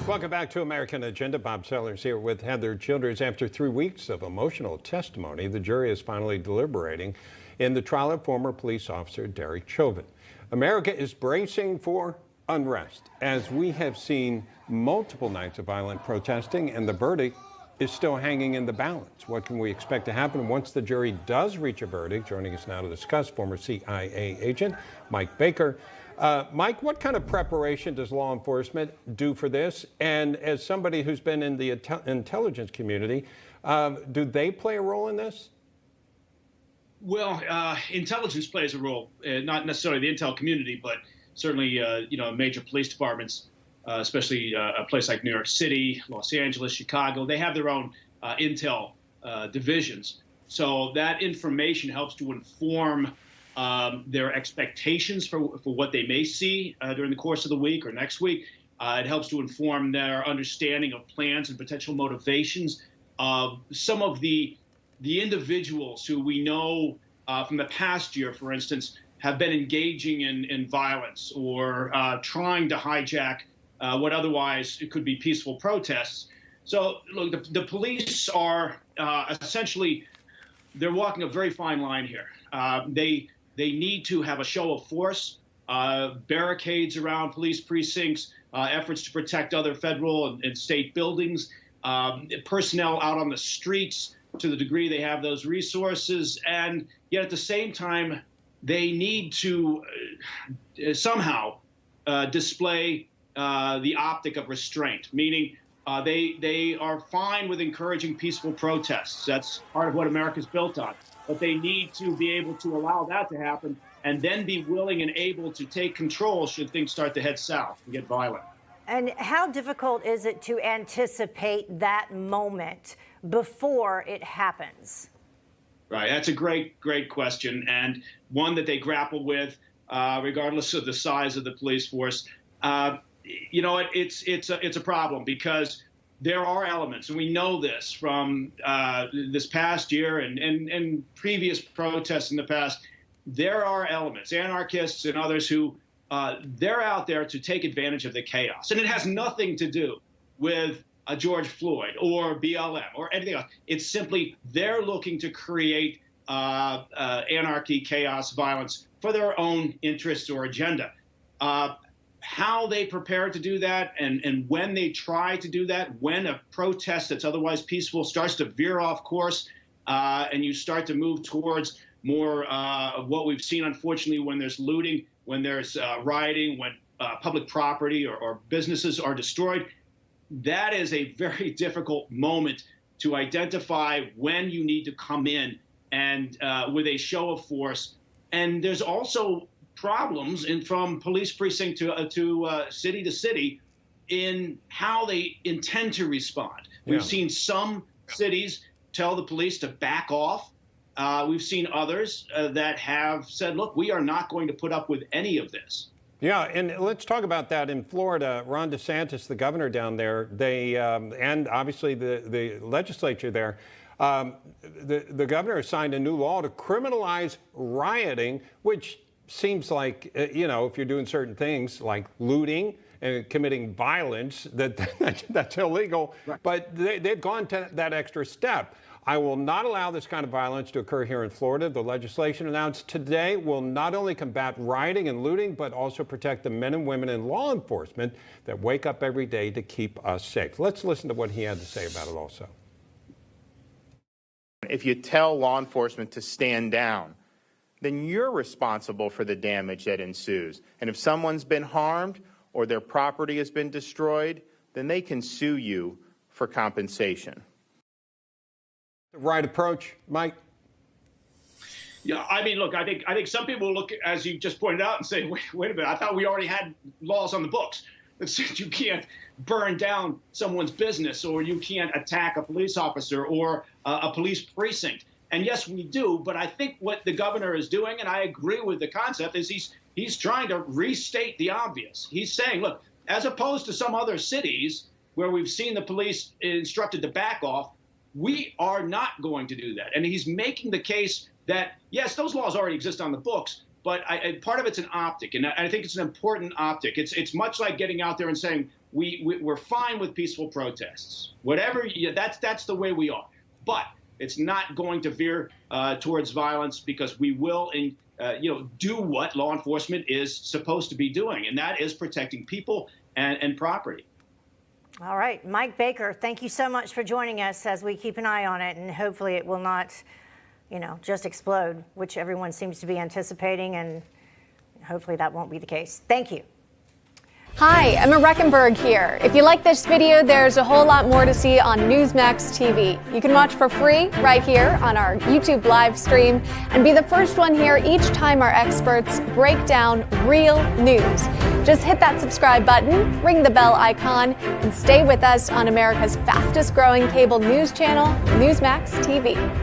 Welcome back to American Agenda. Bob Sellers here with Heather Childers. After 3 weeks of emotional testimony, the jury is finally deliberating in the trial of former police officer Derek Chauvin. America is bracing for unrest as we have seen multiple nights of violent protesting, and the verdict is still hanging in the balance. What can we expect to happen once the jury does reach a verdict? Joining us now to discuss, former CIA agent Mike Baker. Mike, what kind of preparation does law enforcement do for this? And as somebody who's been in the intelligence community, do they play a role in this? Well, intelligence plays a role, not necessarily the intel community, but certainly, major police departments, especially a place like New York City, Los Angeles, Chicago. They have their own intel divisions. So that information helps to inform their expectations for what they may see during the course of the week or next week. It helps to inform their understanding of plans and potential motivations of some of the individuals who we know from the past year, for instance, have been engaging in violence or trying to hijack what otherwise it could be peaceful protests. So look, the police are essentially, they're walking a very fine line here. They need to have a show of force, barricades around police precincts, efforts to protect other federal and state buildings, personnel out on the streets to the degree they have those resources. And yet at the same time, they need to somehow display the optic of restraint, meaning they are fine with encouraging peaceful protests. That's part of what America's built on. But they need to be able to allow that to happen and then be willing and able to take control should things start to head south and get violent. And how difficult is it to anticipate that moment before it happens? Right. That's a great question, and one that they grapple with regardless of the size of the police force. It's a problem because there are elements, and we know this from this past year and previous protests in the past. There are elements, anarchists and others who they're out there to take advantage of the chaos. And it has nothing to do with George Floyd or BLM or anything else. It's simply they're looking to create anarchy, chaos, violence for their own interests or agenda. How they prepare to do that and when they try to do that, when a protest that's otherwise peaceful starts to veer off course and you start to move towards more of what we've seen, unfortunately, when there's looting, when there's rioting, when public property or businesses are destroyed, that is a very difficult moment to identify when you need to come in and with a show of force. And there's also problems from police precinct to city to city in how they intend to respond. We've seen some cities tell the police to back off. We've seen others that have said, look, we are not going to put up with any of this. Yeah, and let's talk about that in Florida. Ron DeSantis, the governor down there, they and obviously the legislature there, the governor signed a new law to criminalize rioting, which seems like, if you're doing certain things like looting and committing violence, that's illegal. Right. But they've gone to that extra step. I will not allow this kind of violence to occur here in Florida. The legislation announced today will not only combat rioting and looting, but also protect the men and women in law enforcement that wake up every day to keep us safe. Let's listen to what he had to say about it also. If you tell law enforcement to stand down, then you're responsible for the damage that ensues. And if someone's been harmed or their property has been destroyed, then they can sue you for compensation. The right approach, Mike? Yeah, I mean, look, I think some people look, as you just pointed out, and say, wait a minute, I thought we already had laws on the books that said you can't burn down someone's business or you can't attack a police officer or a police precinct. And yes, we do. But I think what the governor is doing, and I agree with the concept, is he's trying to restate the obvious. He's saying, look, as opposed to some other cities where we've seen the police instructed to back off, we are not going to do that. And he's making the case that, yes, those laws already exist on the books, but part of it's an optic. And I think it's an important optic. It's much like getting out there and saying, we're fine with peaceful protests. Whatever, that's the way we are. But it's not going to veer towards violence, because we will, do what law enforcement is supposed to be doing, and that is protecting people and property. All right, Mike Baker, thank you so much for joining us as we keep an eye on it, and hopefully it will not, just explode, which everyone seems to be anticipating, and hopefully that won't be the case. Thank you. Hi, Emma Reckenberg here. If you like this video, there's a whole lot more to see on Newsmax TV. You can watch for free right here on our YouTube live stream and be the first one here each time our experts break down real news. Just hit that subscribe button, ring the bell icon, and stay with us on America's fastest growing cable news channel, Newsmax TV.